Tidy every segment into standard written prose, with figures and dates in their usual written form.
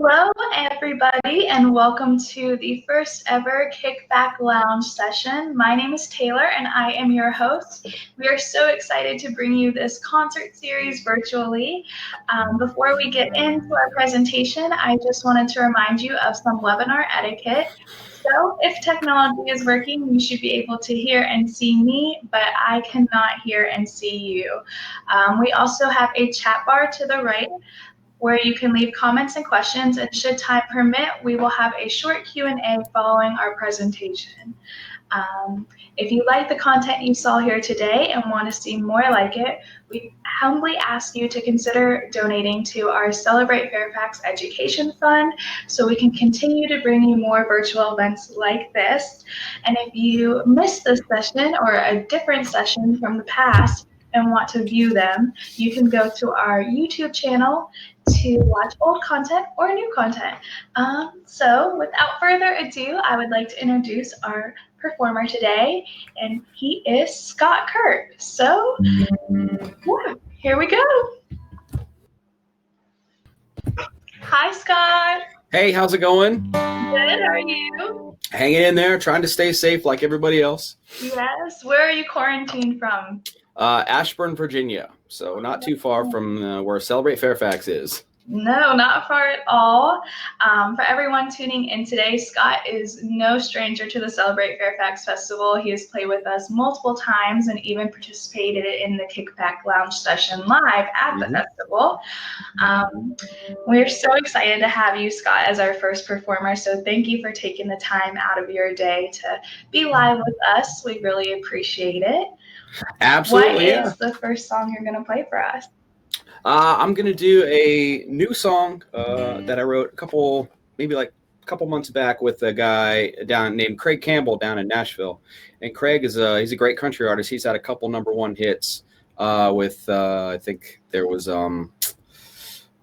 Hello, everybody, and welcome to the first ever Kickback Lounge Session. My name is Taylor, and I am your host. We are so excited to bring you this concert series virtually. Before we get into our presentation, I just wanted to remind you of some webinar etiquette. So if technology is working, you should be able to hear and see me, but I cannot hear and see you. We also have a chat bar to the right where you can leave comments and questions, and should time permit, we will have a short Q&A following our presentation. If you like the content you saw here today and want to see more like it, we humbly ask you to consider donating to our Celebrate Fairfax Education Fund so we can continue to bring you more virtual events like this. And if you missed this session or a different session from the past and want to view them, you can go to our YouTube channel to watch old content or new content. So without further ado, I would like to introduce our performer today, and he is Scott Kirk. So yeah, here we go. Hi, Scott. Hey, how's it going? Good, how are you? Hanging in there, trying to stay safe like everybody else. Yes, where are you quarantined from? Ashburn, Virginia. So not too far from where Celebrate Fairfax is. No, not far at all. For everyone tuning in today, Scott is no stranger to the Celebrate Fairfax Festival. He has played with us multiple times and even participated in the Kickback Lounge Session live at the festival. We're so excited to have you, Scott, as our first performer. So thank you for taking the time out of your day to be live with us. We really appreciate it. Absolutely. What is the first song you're going to play for us? I'm going to do a new song that I wrote maybe a couple months back with a guy named Craig Campbell down in Nashville. And Craig he's a great country artist. He's had a couple #1 hits with, I think there was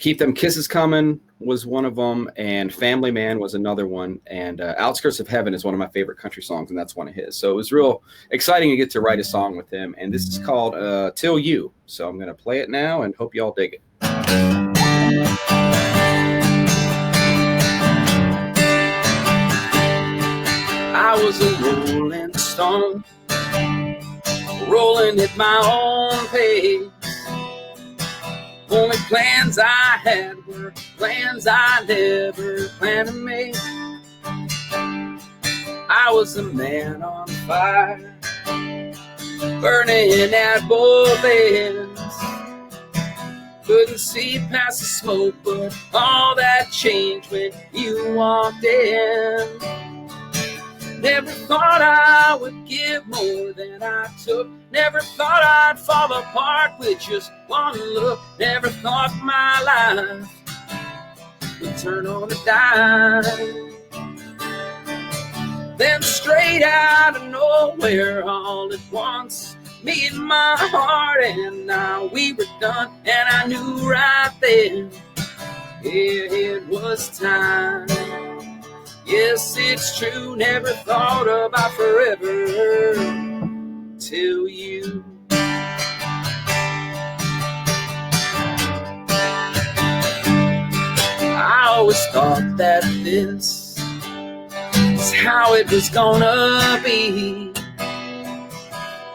Keep Them Kisses Coming was one of them, and Family Man was another one, and Outskirts of Heaven is one of my favorite country songs, and that's one of his. So it was real exciting to get to write a song with him, and this is called Till You. So I'm going to play it now and hope y'all dig it. I was a rolling stone, rolling at my own pace. Only plans I had were plans I never planned to make. I was a man on fire, burning at both ends. Couldn't see past the smoke, but all that changed when you walked in. Never thought I would give more than I took. Never thought I'd fall apart with just one look. Never thought my life would turn on a dime. Then straight out of nowhere all at once, me and my heart and now we were done. And I knew right then, yeah, it was time. Yes, it's true, never thought about forever till you. I always thought that this is how it was gonna be.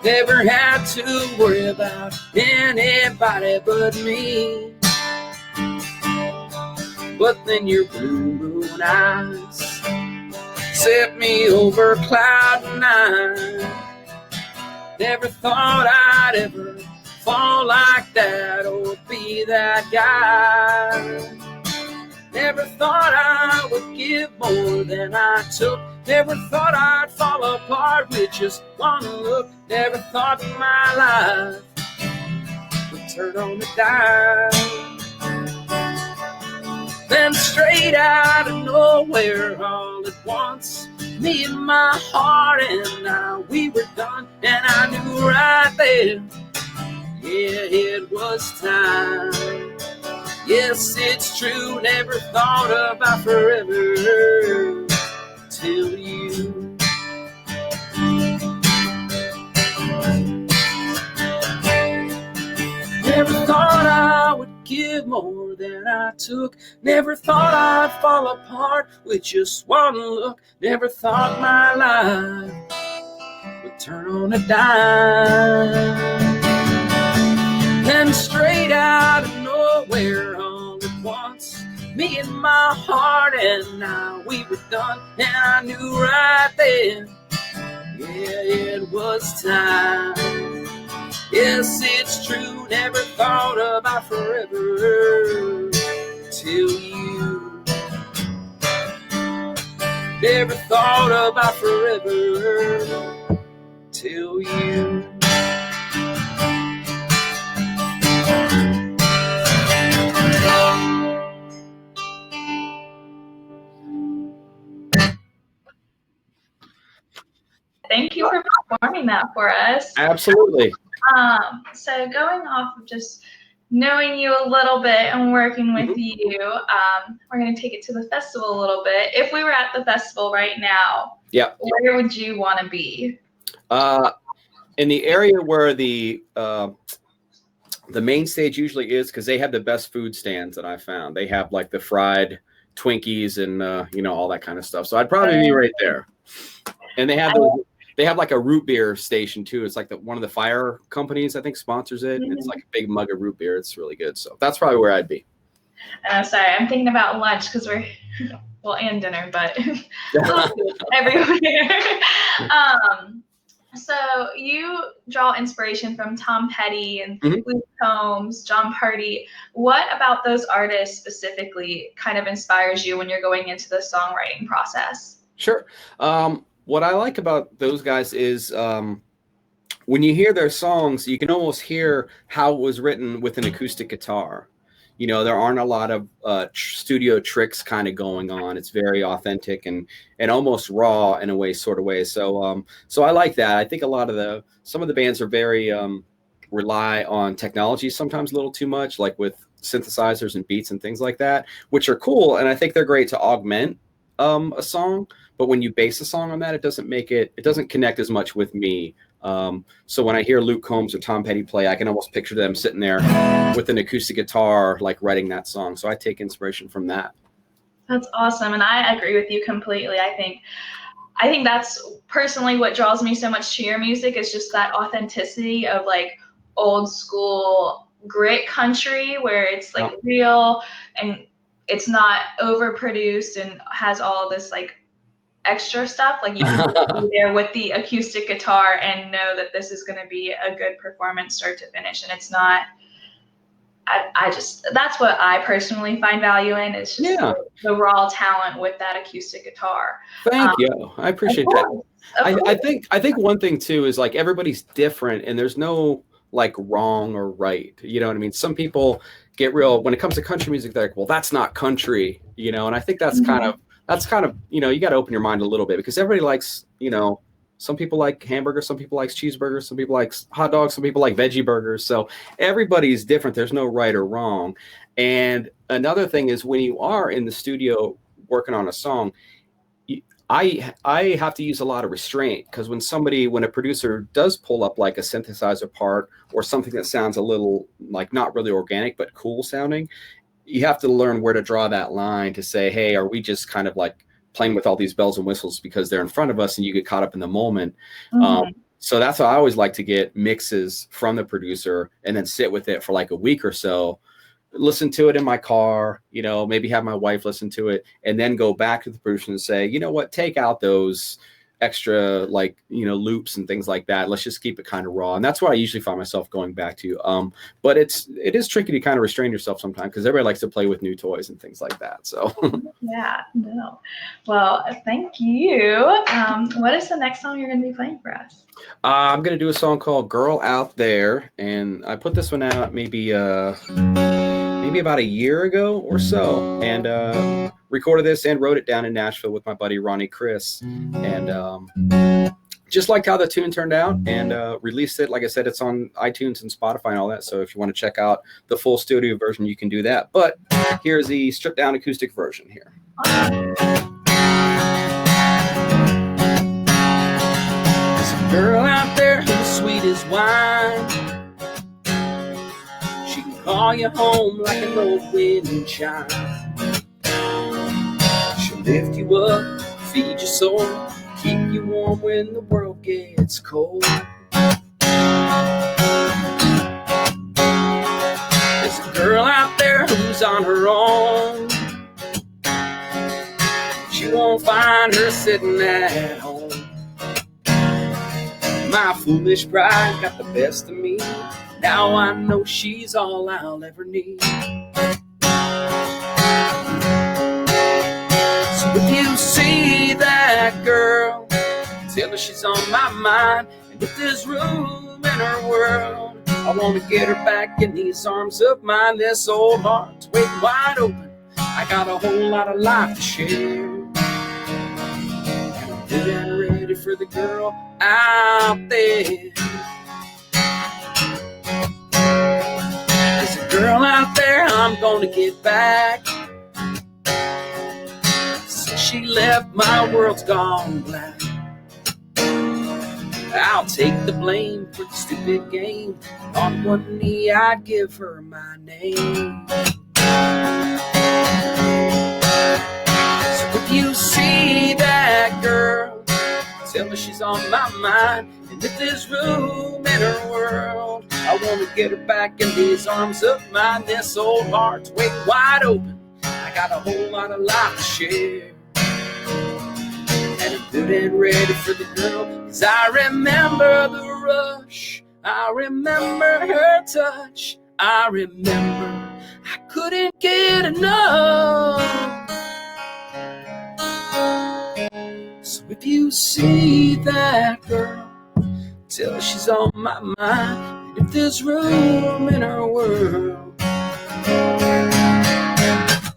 Never had to worry about anybody but me. But then your blue moon eyes set me over cloud 9. Never thought I'd ever fall like that or be that guy. Never thought I would give more than I took. Never thought I'd fall apart with just one look. Never thought my life would turn on a dime. Then straight out of nowhere all at once, me and my heart and now we were done. And I knew right then, yeah, it was time. Yes, it's true, never thought about forever till you. Never thought I would give more than I took. Never thought I'd fall apart with just one look. Never thought my life would turn on a dime. Then straight out of nowhere all at once, me and my heart and now we were done. And I knew right then, yeah, it was time. Yes, it's true, never thought about forever till you. Never thought about forever till you. Thank you for performing that for us. Absolutely. So going off of just knowing you a little bit and working with you, we're going to take it to the festival a little bit. If we were at the festival right now, where would you want to be? In the area where the main stage usually is, because they have the best food stands that I found. They have like the fried Twinkies and all that kind of stuff. So I'd probably be right there. And they have they have like a root beer station too. It's like one of the fire companies I think sponsors it. It's like a big mug of root beer. It's really good. So that's probably where I'd be. Sorry, I'm thinking about lunch because and dinner, but everywhere. So you draw inspiration from Tom Petty and Luke Combs, John Party. What about those artists specifically kind of inspires you when you're going into the songwriting process? Sure. What I like about those guys is when you hear their songs, you can almost hear how it was written with an acoustic guitar. There aren't a lot of studio tricks kind of going on. It's very authentic and almost raw in a way, sort of way. So so I like that. I think some of the bands are very rely on technology sometimes a little too much, like with synthesizers and beats and things like that, which are cool. And I think they're great to augment a song. But when you base a song on that, it doesn't connect as much with me. So when I hear Luke Combs or Tom Petty play, I can almost picture them sitting there with an acoustic guitar, like writing that song. So I take inspiration from that. That's awesome. And I agree with you completely. I think that's personally what draws me so much to your music is just that authenticity of like old school grit country where it's like real and it's not overproduced and has all this like extra stuff. Like you can be there with the acoustic guitar and know that this is going to be a good performance start to finish. And it's not, that's what I personally find value in. It's just the raw talent with that acoustic guitar. Thank you. I appreciate that. I think one thing too is like everybody's different and there's no like wrong or right. You know what I mean? Some people get real when it comes to country music. They're like, well, that's not country, and I think that's kind of, you got to open your mind a little bit because everybody likes, some people like hamburgers, some people like cheeseburgers, some people like hot dogs, some people like veggie burgers. So everybody's different. There's no right or wrong. And another thing is when you are in the studio working on a song, I have to use a lot of restraint because when a producer does pull up like a synthesizer part or something that sounds a little like not really organic, but cool sounding, you have to learn where to draw that line to say, hey, are we just kind of like playing with all these bells and whistles because they're in front of us and you get caught up in the moment. So that's why I always like to get mixes from the producer and then sit with it for like a week or so, listen to it in my car, maybe have my wife listen to it and then go back to the producer and say, you know what, take out those extra loops and things like that. Let's just keep it kind of raw. And that's what I usually find myself going back to. But it is tricky to kind of restrain yourself sometimes because everybody likes to play with new toys and things like that. So yeah, no. Well, thank you. What is the next song you're going to be playing for us? I'm going to do a song called Girl Out There. And I put this one out maybe about a year ago or so. And recorded this and wrote it down in Nashville with my buddy Ronnie Chris, and just liked how the tune turned out and released it. Like I said, it's on iTunes and Spotify and all that, so if you want to check out the full studio version you can do that, but here's the stripped down acoustic version here. There's a girl out there who's sweet as wine. She can call you home like an old wind chime. She'll lift you up, feed your soul, keep you warm when the world gets cold. There's a girl out there who's on her own. You won't find her sitting at home. My foolish pride got the best of me. Now I know she's all I'll ever need. So if you see that girl, tell her she's on my mind. And if there's room in her world, I want to get her back in these arms of mine. This old heart's waiting wide open. I got a whole lot of life to share. Getting ready for the girl out there. There's a girl out there I'm gonna get back. Since she left, my world's gone black. I'll take the blame for the stupid game. On one knee I give her my name. So if you see that girl, tell her she's on my mind. And if there's room in her world, I want to get her back in these arms of mine. This old heart's waiting wide open. I got a whole lot of life to share. And I'm good and ready for the girl, 'cause I remember the rush, I remember her touch, I remember I couldn't get enough. So if you see that girl, tell her she's on my mind. If there's room in her world,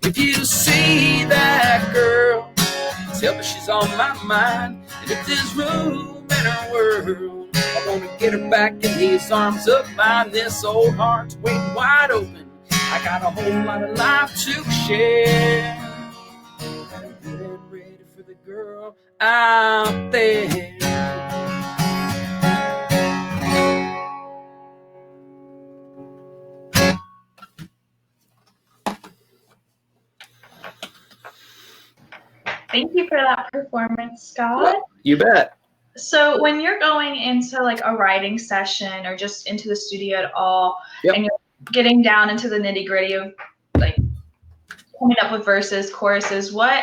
if you see that girl, tell her she's on my mind. And if there's room in her world, I want to get her back in these arms of mine. This old heart's waiting wide open. I got a whole lot of life to share. I'm getting ready for the girl out there. Thank you for that performance, Scott. You bet. So when you're going into like a writing session or just into the studio at all, Yep. and you're getting down into the nitty-gritty of like coming up with verses, choruses, what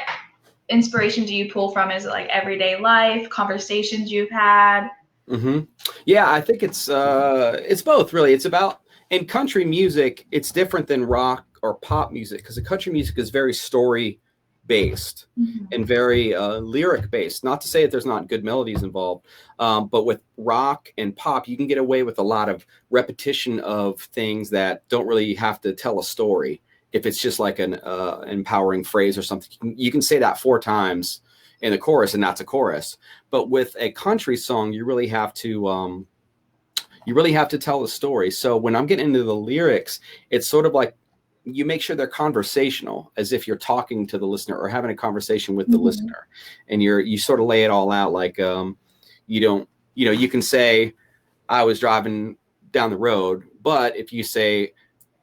inspiration do you pull from? Is it like everyday life, conversations you've had? Mm-hmm. Yeah, I think it's both, really. It's about, in country music, it's different than rock or pop music, because the country music is very story based and very lyric based. Not to say that there's not good melodies involved, but with rock and pop, you can get away with a lot of repetition of things that don't really have to tell a story. If it's just like an empowering phrase or something, you can say that 4 times in the chorus, and that's a chorus. But with a country song, you really have to tell the story. So when I'm getting into the lyrics, it's sort of like you make sure they're conversational, as if you're talking to the listener or having a conversation with the listener, and you sort of lay it all out. Like you can say, I was driving down the road, but if you say,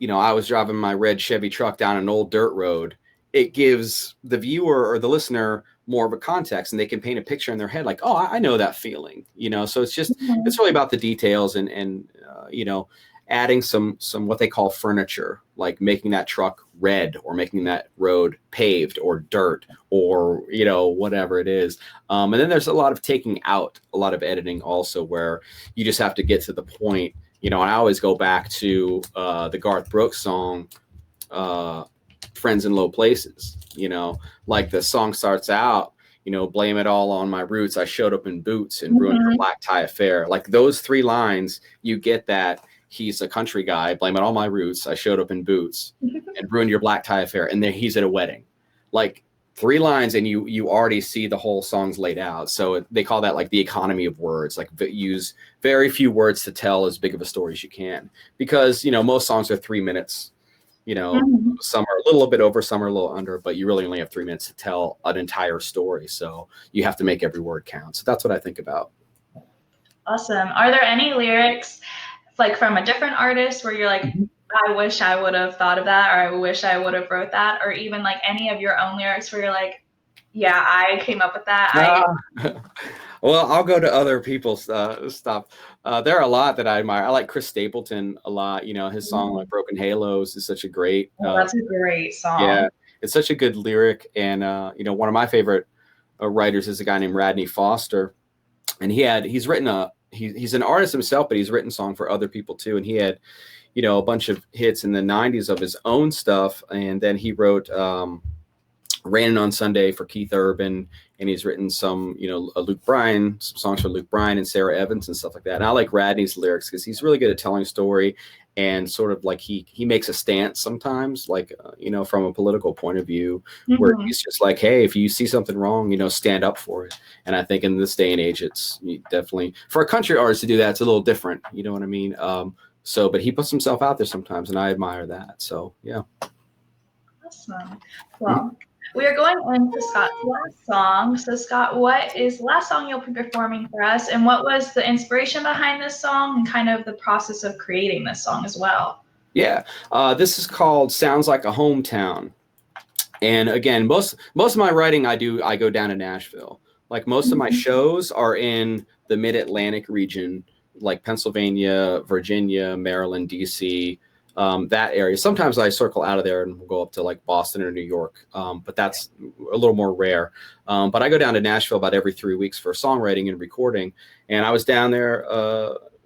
I was driving my red Chevy truck down an old dirt road, it gives the viewer or the listener more of a context, and they can paint a picture in their head like, oh, I know that feeling, so it's just, it's really about the details and adding some what they call furniture, like making that truck red or making that road paved or dirt or, whatever it is. And then there's a lot of taking out, a lot of editing also, where you just have to get to the point, and I always go back to the Garth Brooks song, Friends in Low Places, like the song starts out, blame it all on my roots. I showed up in boots and ruined her black tie affair. Like those 3 lines, you get that he's a country guy, blame it all my roots. I showed up in boots and ruined your black tie affair. And then he's at a wedding, like 3 lines, and you already see the whole song's laid out. So they call that like the economy of words, like use very few words to tell as big of a story as you can, because, most songs are 3 minutes. Some are a little bit over, some are a little under, but you really only have 3 minutes to tell an entire story. So you have to make every word count. So that's what I think about. Awesome. Are there any lyrics like from a different artist where you're like, I wish I would have thought of that, or I wish I would have wrote that, or even like any of your own lyrics where you're like, yeah, I came up with that. Well, I'll go to other people's stuff. There are a lot that I admire. I like Chris Stapleton a lot. You know, his song like "Broken Halos" is such a great. That's a great song. Yeah, it's such a good lyric, and you know, one of my favorite writers is a guy named Radney Foster, and he's written he's an artist himself, but he's written song for other people too, and he had, you know, a bunch of hits in the '90s of his own stuff, and then he wrote. Raining on Sunday for Keith Urban, and he's written some, you know, Luke Bryan, some songs for Luke Bryan and Sarah Evans and stuff like that. And I like Radney's lyrics because he's really good at telling a story, and sort of like he makes a stance sometimes, like you know, from a political point of view, where he's just like, hey, if you see something wrong, you know, stand up for it. And I think in this day and age, it's definitely for a country artist to do that. It's a little different, you know what I mean? So, but he puts himself out there sometimes, and I admire that. So, yeah. Awesome. Well. We are going into Scott's last song. So, Scott, what is the last song you'll be performing for us, and what was the inspiration behind this song and kind of the process of creating this song as well? Yeah, this is called "Sounds Like a Hometown," and again, most of my writing I go down to Nashville. Like most of my shows are in the Mid-Atlantic region, like Pennsylvania, Virginia, Maryland, DC. That area. Sometimes I circle out of there and we'll go up to like Boston or New York, but that's a little more rare. But I go down to Nashville about every 3 weeks for songwriting and recording. And I was down there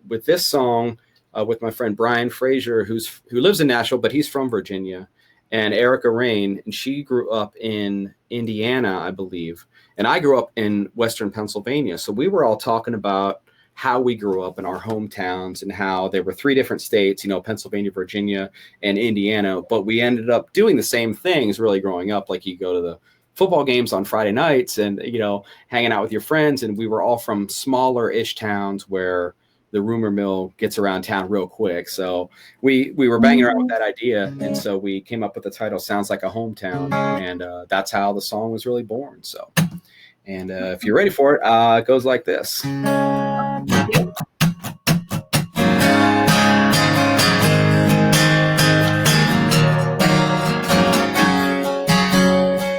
with this song with my friend Brian Frazier, who lives in Nashville, but he's from Virginia, and Erica Rain, and she grew up in Indiana, I believe, and I grew up in Western Pennsylvania. So we were all talking about how we grew up in our hometowns and how there were 3 different states, you know, Pennsylvania, Virginia, and Indiana, but we ended up doing the same things really growing up. Like you go to the football games on Friday nights and, you know, hanging out with your friends. And we were all from smaller-ish towns where the rumor mill gets around town real quick. So we were banging around with that idea. And so we came up with the title "Sounds Like a Hometown." And that's how the song was really born. So, and if you're ready for it, it goes like this.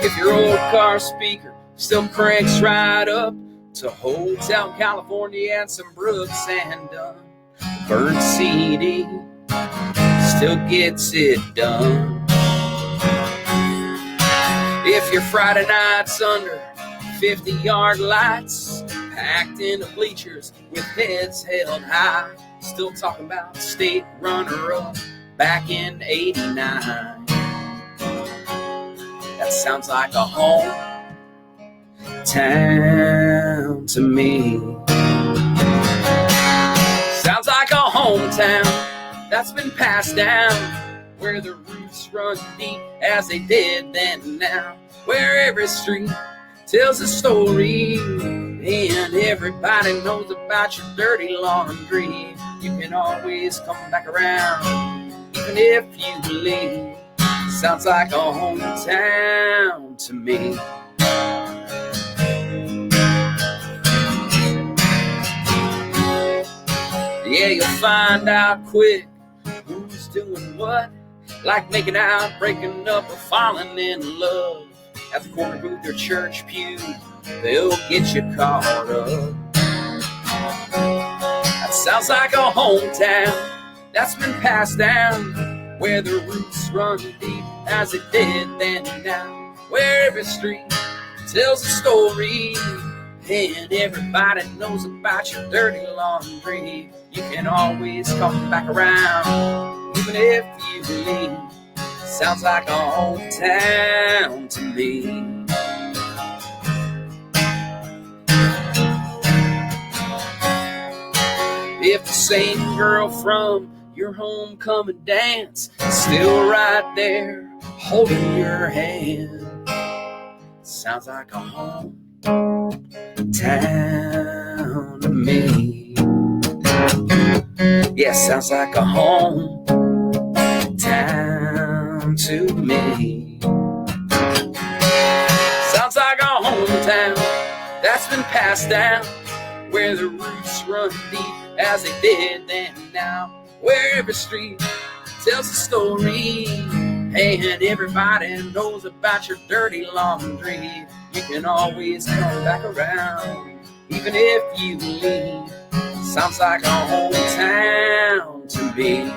If your old car speaker still cranks right up to Hotel California and some Brooks and Dunn, burnt CD still gets it done. If your Friday night's under 50-yard lights, packed into bleachers with heads held high, still talking about state runner-up back in '89. That sounds like a hometown to me. Sounds like a hometown that's been passed down, where the roots run deep as they did then and now, where every street tells a story and everybody knows about your dirty laundry. You can always come back around, even if you leave. Sounds like a hometown to me. Yeah, you'll find out quick who's doing what, like making out, breaking up, or falling in love. At the corner booth or church pew, they'll get you caught up. That sounds like a hometown that's been passed down, where the roots run deep as it did then and now, where every street tells a story and everybody knows about your dirty laundry. You can always come back around, even if you leave. Sounds like a hometown to me. If the same girl from your homecoming dance is still right there holding your hand, sounds like a hometown to me. Yeah, sounds like a hometown to me. Sounds like a hometown that's been passed down, where the roots run deep as they did then and now, where every street tells a story. Hey, and everybody knows about your dirty laundry. You can always come back around, even if you leave. Sounds like a hometown to me.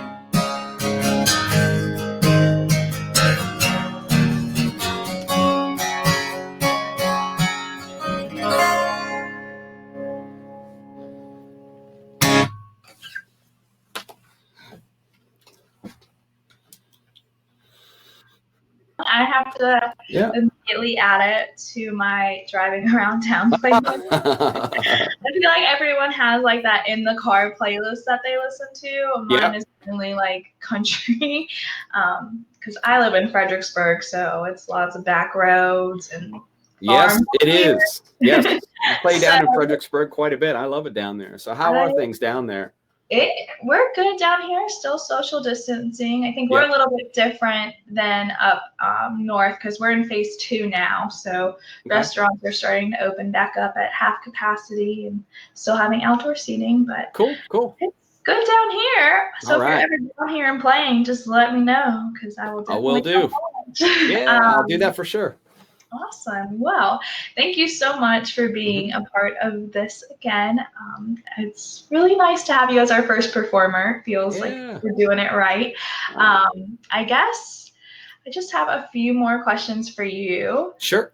I have to immediately add it to my driving around town playlist. I feel like everyone has like that in the car playlist that they listen to. Mine is mainly like country, because I live in Fredericksburg, so it's lots of back roads and yes, it is. Yes, I play down in So- Fredericksburg quite a bit. I love it down there. So how are things down there? We're good down here, still social distancing. I think we're a little bit different than up north because we're in phase 2 now. So restaurants are starting to open back up at half capacity and still having outdoor seating. But cool. It's good down here. So if you're ever down here and playing, just let me know because I will definitely. I will do. I'll do that for sure. Awesome. Well, thank you so much for being a part of this again. It's really nice to have you as our first performer. Feels like we're doing it right. I guess I just have a few more questions for you. Sure.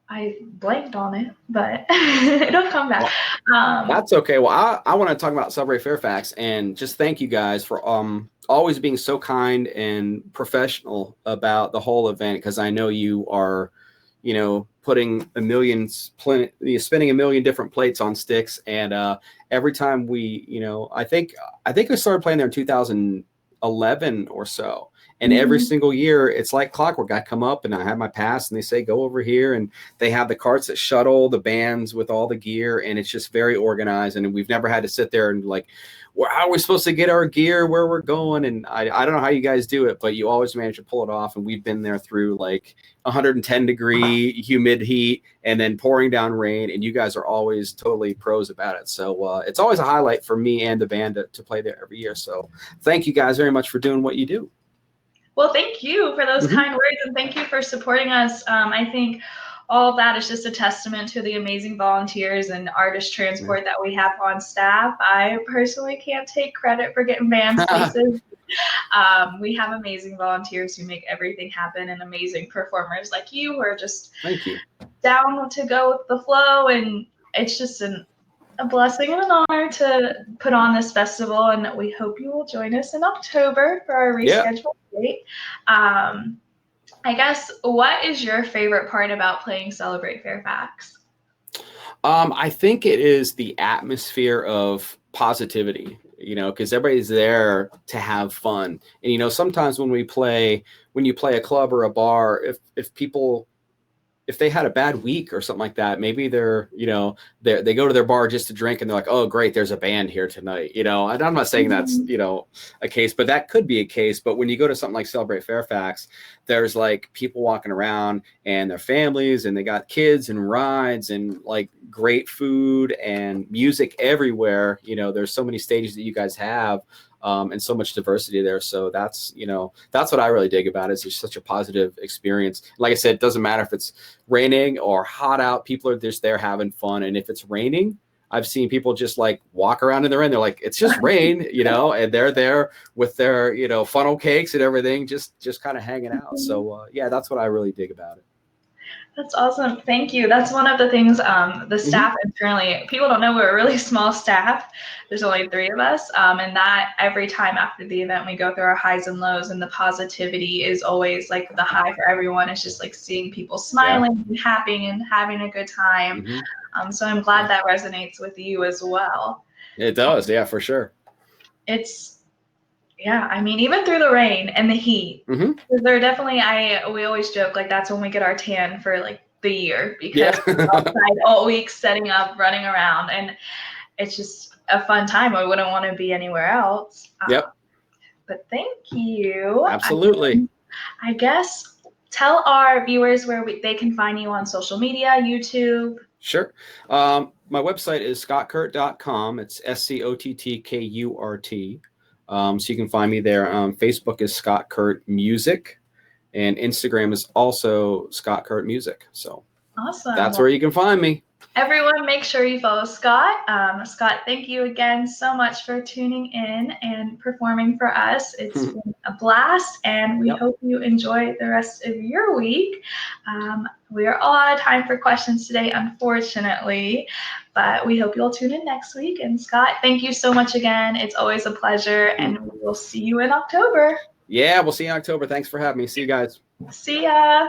I blanked on it, but it'll come back. That's okay. Well, I want to talk about Celebrate Fairfax and just thank you guys for always being so kind and professional about the whole event, because I know you are, putting spinning a million different plates on sticks, and every time we, I think I started playing there in 2011 or so. And every single year, it's like clockwork. I come up and I have my pass and they say, go over here. And they have the carts that shuttle the bands with all the gear. And it's just very organized. And we've never had to sit there and like, well, how are we supposed to get our gear where we're going? And I don't know how you guys do it, but you always manage to pull it off. And we've been there through like 110-degree humid heat and then pouring down rain. And you guys are always totally pros about it. So it's always a highlight for me and the band to play there every year. So thank you guys very much for doing what you do. Well, thank you for those kind words, and thank you for supporting us. I think all of that is just a testament to the amazing volunteers and artist transport that we have on staff. I personally can't take credit for getting band spaces. We have amazing volunteers who make everything happen, and amazing performers like you who are just down to go with the flow, and it's just a blessing and an honor to put on this festival, and we hope you will join us in October for our rescheduled date. I guess, what is your favorite part about playing Celebrate Fairfax? I think it is the atmosphere of positivity, because everybody's there to have fun. And, sometimes when you play a club or a bar, if people, if they had a bad week or something like that, maybe they go to their bar just to drink and they're like, oh, great, there's a band here tonight, and I'm not saying that's, a case, but that could be a case. But when you go to something like Celebrate Fairfax, there's like people walking around and their families and they got kids and rides and like great food and music everywhere. There's so many stages that you guys have. And so much diversity there. So that's what I really dig about it. It's just such a positive experience. Like I said, it doesn't matter if it's raining or hot out, people are just there having fun. And if it's raining, I've seen people just like walk around in the rain. They're like, it's just rain, and they're there with their, funnel cakes and everything, just kind of hanging out. So that's what I really dig about it. That's awesome. Thank you. That's one of the things, the staff internally, people don't know we're a really small staff. There's only 3 of us. And that every time after the event, we go through our highs and lows, and the positivity is always like the high for everyone. It's just like seeing people smiling and happy and having a good time. So I'm glad that resonates with you as well. It does. Yeah, for sure. I mean, even through the rain and the heat, there definitely, we always joke, like, that's when we get our tan for, like, the year, because we're outside all week setting up, running around, and it's just a fun time. I wouldn't want to be anywhere else. But thank you. Absolutely. I guess, tell our viewers where they can find you on social media, YouTube. Sure. My website is scottkurt.com. It's SCOTTKURT. So you can find me there. Facebook is Scott Kurt Music, and Instagram is also Scott Kurt Music. So awesome. That's where you can find me. Everyone, make sure you follow Scott. Scott, thank you again so much for tuning in and performing for us. It's been a blast, and we hope you enjoy the rest of your week. We are all out of time for questions today, unfortunately, but we hope you'll tune in next week. And Scott, thank you so much again. It's always a pleasure, and we will see you in October. Yeah, we'll see you in October. Thanks for having me. See you guys. See ya.